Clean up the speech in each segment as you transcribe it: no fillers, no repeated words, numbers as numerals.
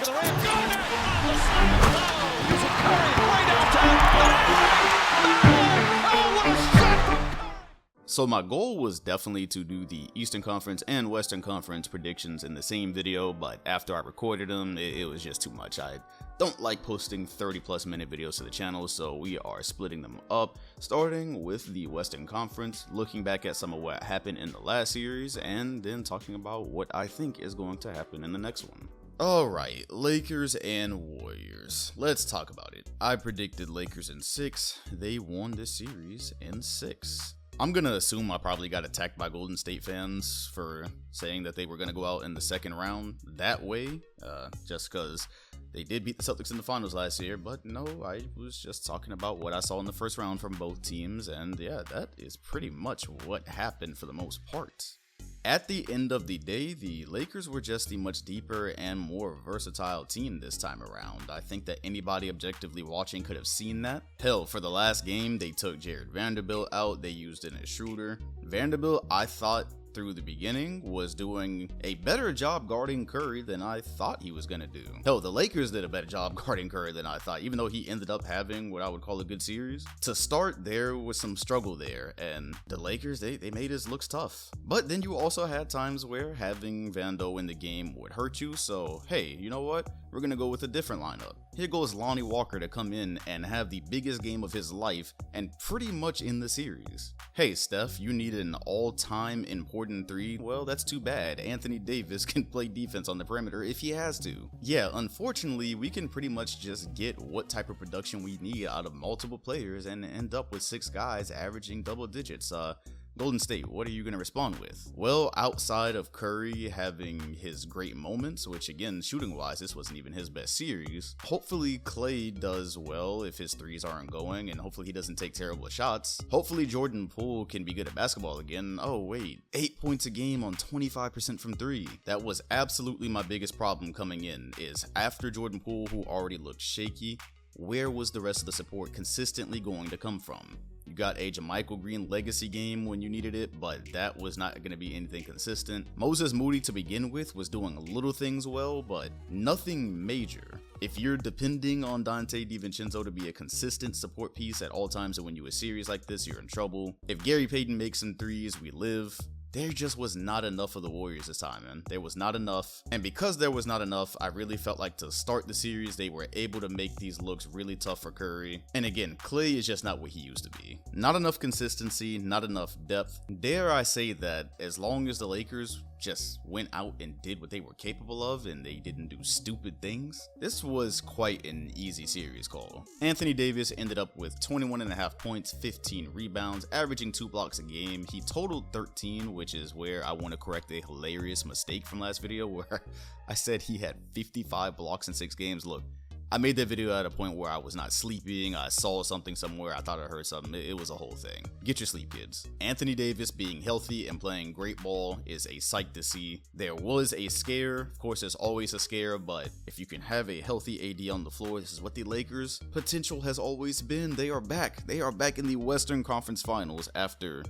back of the rim. Got it! Oh, the slam! Using Curry way downtown. Oh, what a shot from Curry! So my goal was definitely to do the Eastern Conference and Western Conference predictions in the same video, but after I recorded them, it was just too much. I don't like posting 30+ minute videos to the channel, so we are splitting them up, starting with the Western Conference, looking back at some of what happened in the last series, and then talking about what I think is going to happen in the next one. Alright, Lakers and Warriors. Let's talk about it. I predicted Lakers in 6. They won this series in 6. I'm gonna assume I probably got attacked by Golden State fans for saying that they were gonna go out in the second round that way, just because they did beat the Celtics in the finals last year, but no, I was just talking about what I saw in the first round from both teams, and yeah, that is pretty much what happened for the most part. At the end of the day, the Lakers were just a much deeper and more versatile team this time around. I think that anybody objectively watching could have seen that. Hell, for the last game, they took Jared Vanderbilt out, they used Dennis Schroeder. Vanderbilt, I thought through the beginning, was doing a better job guarding Curry than I thought he was going to do. Hell, the Lakers did a better job guarding Curry than I thought, even though he ended up having what I would call a good series. To start, there was some struggle there, and the Lakers, they made his looks tough. But then you also had times where having Vando in the game would hurt you, so hey, you know what? We're going to go with a different lineup. Here goes Lonnie Walker to come in and have the biggest game of his life and pretty much in the series. Hey Steph, you need an all-time important 3? Well, that's too bad. Anthony Davis can play defense on the perimeter if he has to. Yeah, unfortunately, we can pretty much just get what type of production we need out of multiple players and end up with 6 guys averaging double digits. Golden State, what are you going to respond with? Well, outside of Curry having his great moments, which again, shooting-wise, this wasn't even his best series, hopefully Klay does well if his threes aren't going, and hopefully he doesn't take terrible shots. Hopefully Jordan Poole can be good at basketball again. Oh wait, 8 points a game on 25% from 3. That was absolutely my biggest problem coming in, is after Jordan Poole, who already looked shaky, where was the rest of the support consistently going to come from? You got a JaMychal Green legacy game when you needed it, but that was not going to be anything consistent. Moses Moody to begin with was doing little things well, but nothing major. If you're depending on Donte DiVincenzo to be a consistent support piece at all times and when you a series like this, you're in trouble. If Gary Payton makes some threes, we live. There just was not enough of the Warriors this time, man. There was not enough. And because there was not enough, I really felt like to start the series, they were able to make these looks really tough for Curry. And again, Klay is just not what he used to be. Not enough consistency, not enough depth. Dare I say that as long as the Lakers just went out and did what they were capable of and they didn't do stupid things, this was quite an easy series call. Anthony Davis ended up with 21.5 points, 15 rebounds, averaging 2 blocks a game. He totaled 13, which is where I want to correct a hilarious mistake from last video where I said he had 55 blocks in 6 games. Look, I made that video at a point where I was not sleeping, I saw something somewhere, I thought I heard something, it was a whole thing. Get your sleep, kids. Anthony Davis being healthy and playing great ball is a sight to see. There was a scare, of course there's always a scare, but if you can have a healthy AD on the floor, this is what the Lakers' potential has always been. They are back in the Western Conference Finals after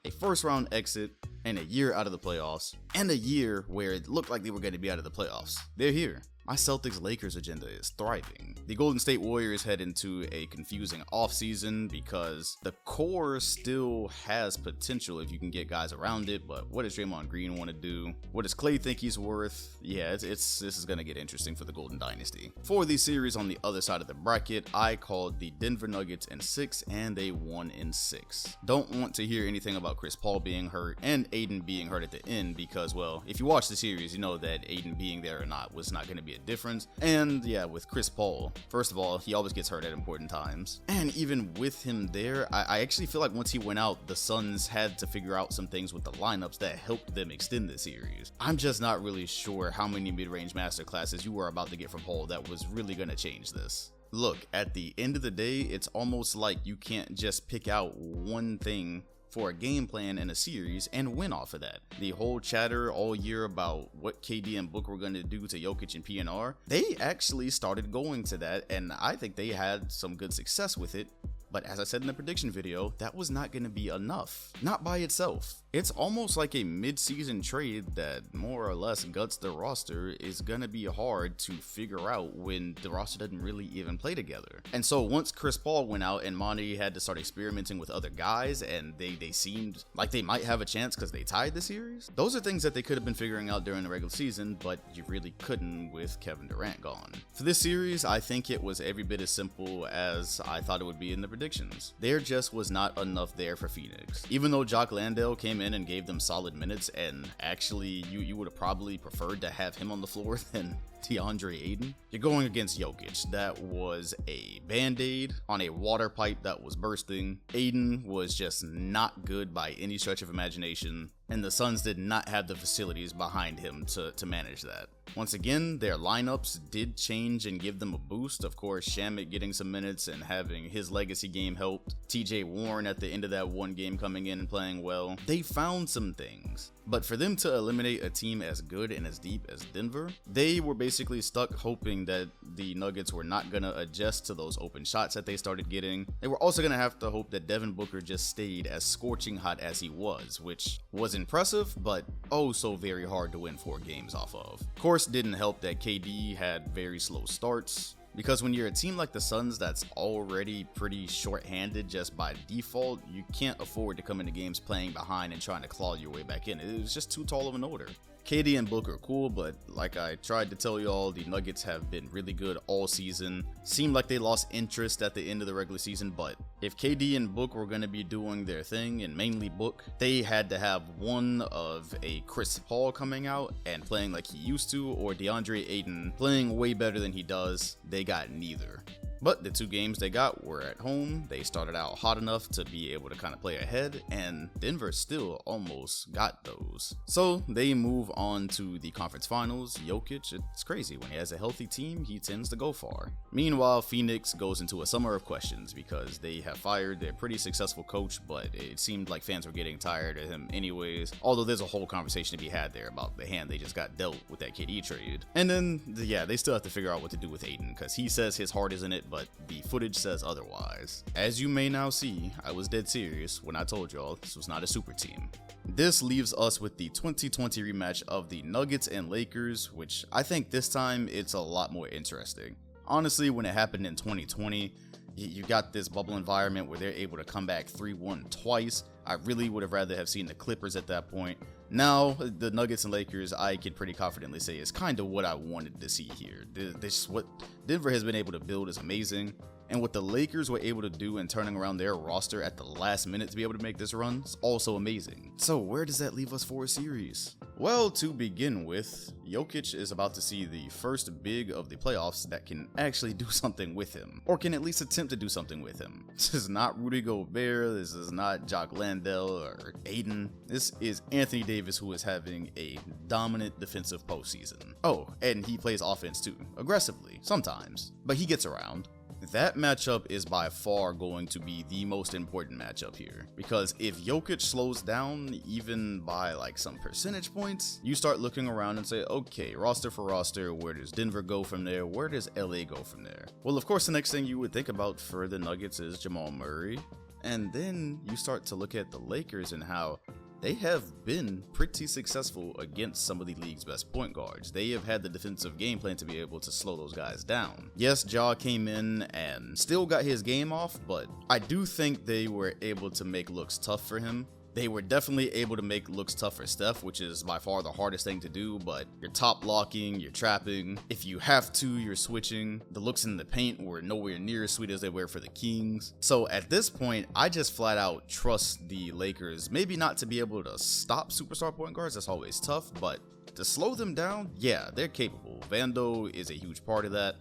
a first round exit and a year out of the playoffs, and a year where it looked like they were going to be out of the playoffs. They're here. My Celtics-Lakers agenda is thriving. The Golden State Warriors head into a confusing offseason because the core still has potential if you can get guys around it, but what does Draymond Green want to do? What does Klay think he's worth? Yeah, this is going to get interesting for the Golden Dynasty. For the series on the other side of the bracket, I called the Denver Nuggets in 6, and they won in 6. Don't want to hear anything about Chris Paul being hurt and Aiden being hurt at the end because, well, if you watch the series, you know that Aiden being there or not was not going to be a difference. And yeah, with Chris Paul, first of all, he always gets hurt at important times. And even with him there, I actually feel like once he went out, the Suns had to figure out some things with the lineups that helped them extend the series. I'm just not really sure how many mid-range masterclasses you were about to get from Paul that was really going to change this. Look, at the end of the day, it's almost like you can't just pick out one thing for a game plan in a series and win off of that. The whole chatter all year about what KD and Book were going to do to Jokic and PNR, they actually started going to that, and I think they had some good success with it. But as I said in the prediction video, that was not going to be enough. Not by itself. It's almost like a mid-season trade that more or less guts the roster is going to be hard to figure out when the roster doesn't really even play together. And so once Chris Paul went out and Monty had to start experimenting with other guys and they seemed like they might have a chance because they tied the series, those are things that they could have been figuring out during the regular season, but you really couldn't with Kevin Durant gone. For this series, I think it was every bit as simple as I thought it would be in the predictions. There just was not enough there for Phoenix. Even though Jock Landale came in and gave them solid minutes, and actually you would have probably preferred to have him on the floor than DeAndre Ayton, you're going against Jokic. That was a band-aid on a water pipe that was bursting. Ayton was just not good by any stretch of imagination, and the Suns did not have the facilities behind him to manage that. Once again, their lineups did change and give them a boost. Of course, Shamet getting some minutes and having his legacy game helped. TJ Warren at the end of that one game coming in and playing well. They found some things. But for them to eliminate a team as good and as deep as Denver, they were basically stuck hoping that the Nuggets were not going to adjust to those open shots that they started getting. They were also going to have to hope that Devin Booker just stayed as scorching hot as he was, which was impressive, but oh so very hard to win 4 games off of. Of course, didn't help that KD had very slow starts. Because when you're a team like the Suns that's already pretty short-handed just by default, you can't afford to come into games playing behind and trying to claw your way back in. It was just too tall of an order. KD and Book are cool, but like I tried to tell y'all, the Nuggets have been really good all season. Seemed like they lost interest at the end of the regular season, but if KD and Book were going to be doing their thing, and mainly Book, they had to have one of a Chris Paul coming out and playing like he used to, or DeAndre Ayton playing way better than he does. They got neither. But the 2 games they got were at home. They started out hot enough to be able to kind of play ahead, and Denver still almost got those. So they move on to the conference finals. Jokic, it's crazy. When he has a healthy team, he tends to go far. Meanwhile, Phoenix goes into a summer of questions because they have fired their pretty successful coach, but it seemed like fans were getting tired of him anyways. Although there's a whole conversation to be had there about the hand they just got dealt with that KD trade. And then, yeah, they still have to figure out what to do with Ayton because he says his heart is in it, but the footage says otherwise. As you may now see, I was dead serious when I told y'all this was not a super team. This leaves us with the 2020 rematch of the Nuggets and Lakers, which I think this time it's a lot more interesting. Honestly, when it happened in 2020, you got this bubble environment where they're able to come back 3-1 twice. I really would have rather have seen the Clippers at that point. Now, the Nuggets and Lakers, I can pretty confidently say is kind of what I wanted to see here. This what Denver has been able to build is amazing. And what the Lakers were able to do in turning around their roster at the last minute to be able to make this run is also amazing. So where does that leave us for a series? Well, to begin with, Jokic is about to see the first big of the playoffs that can actually do something with him, or can at least attempt to do something with him. This is not Rudy Gobert, this is not Jock Landale or Ayton. This is Anthony Davis, who is having a dominant defensive postseason. Oh, and he plays offense too, aggressively, sometimes, but he gets around. That matchup is by far going to be the most important matchup here, because if Jokic slows down even by like some percentage points, you start looking around and say, okay, roster for roster, where does Denver go from there? Where does LA go from there? Well, of course, the next thing you would think about for the Nuggets is Jamal Murray, and then you start to look at the Lakers and how they have been pretty successful against some of the league's best point guards. They have had the defensive game plan to be able to slow those guys down. Yes, Ja came in and still got his game off, but I do think they were able to make looks tough for him. They were definitely able to make looks tough for Steph, which is by far the hardest thing to do, but you're top blocking, you're trapping. If you have to, you're switching. The looks in the paint were nowhere near as sweet as they were for the Kings. So at this point, I just flat out trust the Lakers, maybe not to be able to stop superstar point guards, that's always tough, but to slow them down, yeah, they're capable. Vando is a huge part of that.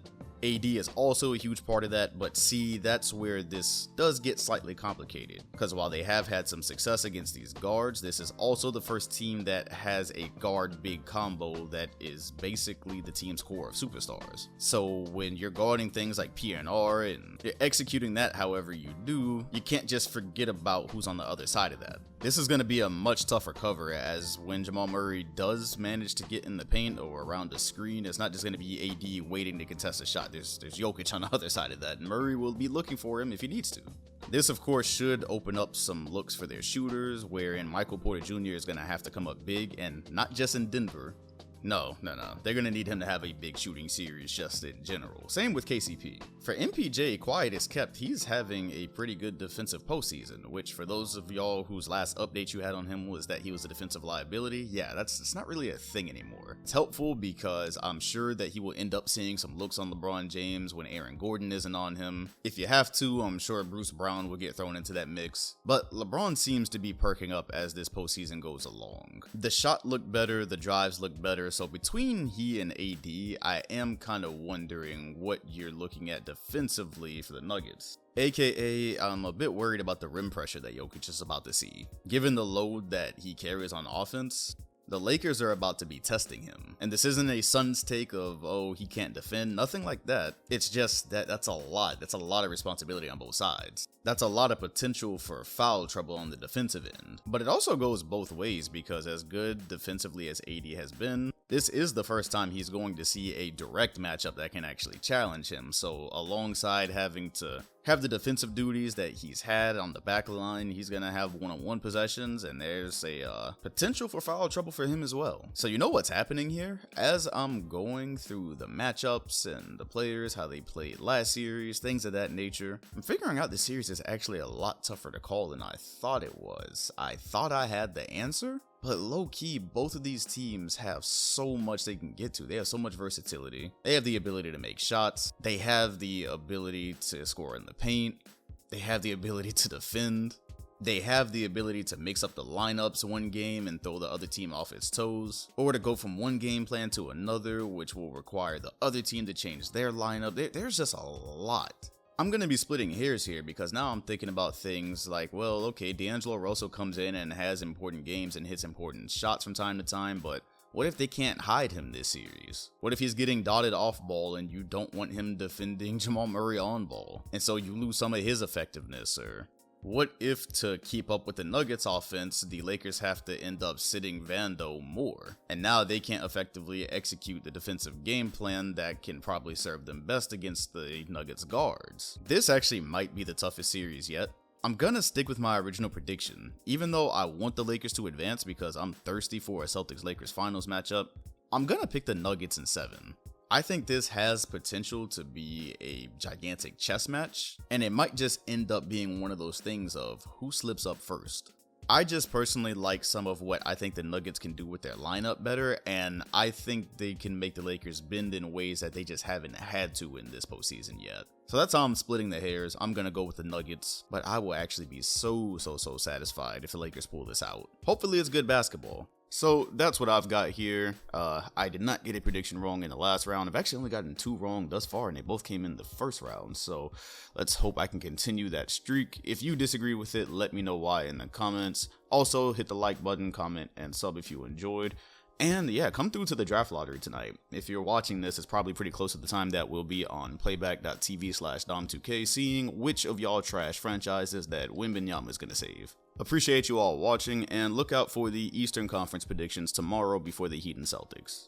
AD is also a huge part of that, but see, that's where this does get slightly complicated, because while they have had some success against these guards, this is also the first team that has a guard-big combo that is basically the team's core of superstars. So when you're guarding things like PNR and you're executing that however you do, you can't just forget about who's on the other side of that. This is going to be a much tougher cover, as when Jamal Murray does manage to get in the paint or around the screen, it's not just going to be AD waiting to contest a shot there's Jokic on the other side of that, and Murray will be looking for him if he needs to. This, of course, should open up some looks for their shooters, wherein Michael Porter Jr. is going to have to come up big, and not just in Denver. No. They're going to need him to have a big shooting series just in general. Same with KCP. For MPJ, quiet is kept. He's having a pretty good defensive postseason, which for those of y'all whose last update you had on him was that he was a defensive liability, yeah, it's not really a thing anymore. It's helpful because I'm sure that he will end up seeing some looks on LeBron James when Aaron Gordon isn't on him. If you have to, I'm sure Bruce Brown will get thrown into that mix. But LeBron seems to be perking up as this postseason goes along. The shot looked better, the drives looked better. So between he and AD, I am kind of wondering what you're looking at defensively for the Nuggets. AKA, I'm a bit worried about the rim pressure that Jokic is about to see. Given the load that he carries on offense, the Lakers are about to be testing him. And this isn't a Suns take of, oh, he can't defend, nothing like that. It's just that's a lot. That's a lot of responsibility on both sides. That's a lot of potential for foul trouble on the defensive end. But it also goes both ways because as good defensively as AD has been, this is the first time he's going to see a direct matchup that can actually challenge him. So alongside having to have the defensive duties that he's had on the back line, he's going to have one-on-one possessions, and there's a potential for foul trouble for him as well. So you know what's happening here? As I'm going through the matchups and the players, how they played last series, things of that nature, I'm figuring out this series is actually a lot tougher to call than I thought it was. I thought I had the answer, but low-key, both of these teams have so much they can get to. They have so much versatility. They have the ability to make shots. They have the ability to score in the paint. They have the ability to defend. They have the ability to mix up the lineups one game and throw the other team off its toes, or to go from one game plan to another, which will require the other team to change their lineup. There's just a lot. I'm going to be splitting hairs here because now I'm thinking about things like, well, okay, D'Angelo Russell comes in and has important games and hits important shots from time to time, but what if they can't hide him this series? What if he's getting dotted off ball and you don't want him defending Jamal Murray on ball, and so you lose some of his effectiveness? Or what if to keep up with the Nuggets offense, the Lakers have to end up sitting Vando more, and now they can't effectively execute the defensive game plan that can probably serve them best against the Nuggets guards? This actually might be the toughest series yet. I'm gonna stick with my original prediction. Even though I want the Lakers to advance because I'm thirsty for a Celtics-Lakers finals matchup, I'm gonna pick the Nuggets in 7. I think this has potential to be a gigantic chess match, and it might just end up being one of those things of who slips up first. I just personally like some of what I think the Nuggets can do with their lineup better, and I think they can make the Lakers bend in ways that they just haven't had to in this postseason yet. So that's how I'm splitting the hairs. I'm gonna go with the Nuggets, but I will actually be so satisfied if the Lakers pull this out. Hopefully it's good basketball. So that's what I've got here. I did not get a prediction wrong in the last round. I've actually only gotten 2 wrong thus far, and they both came in the first round. So let's hope I can continue that streak. If you disagree with it, let me know why in the comments. Also, hit the like button, comment, and sub if you enjoyed. And yeah, come through to the draft lottery tonight. If you're watching this, it's probably pretty close to the time that we'll be on playback.tv/Dom2K seeing which of y'all trash franchises that Wembanyama is going to save. Appreciate you all watching, and look out for the Eastern Conference predictions tomorrow before the Heat and Celtics.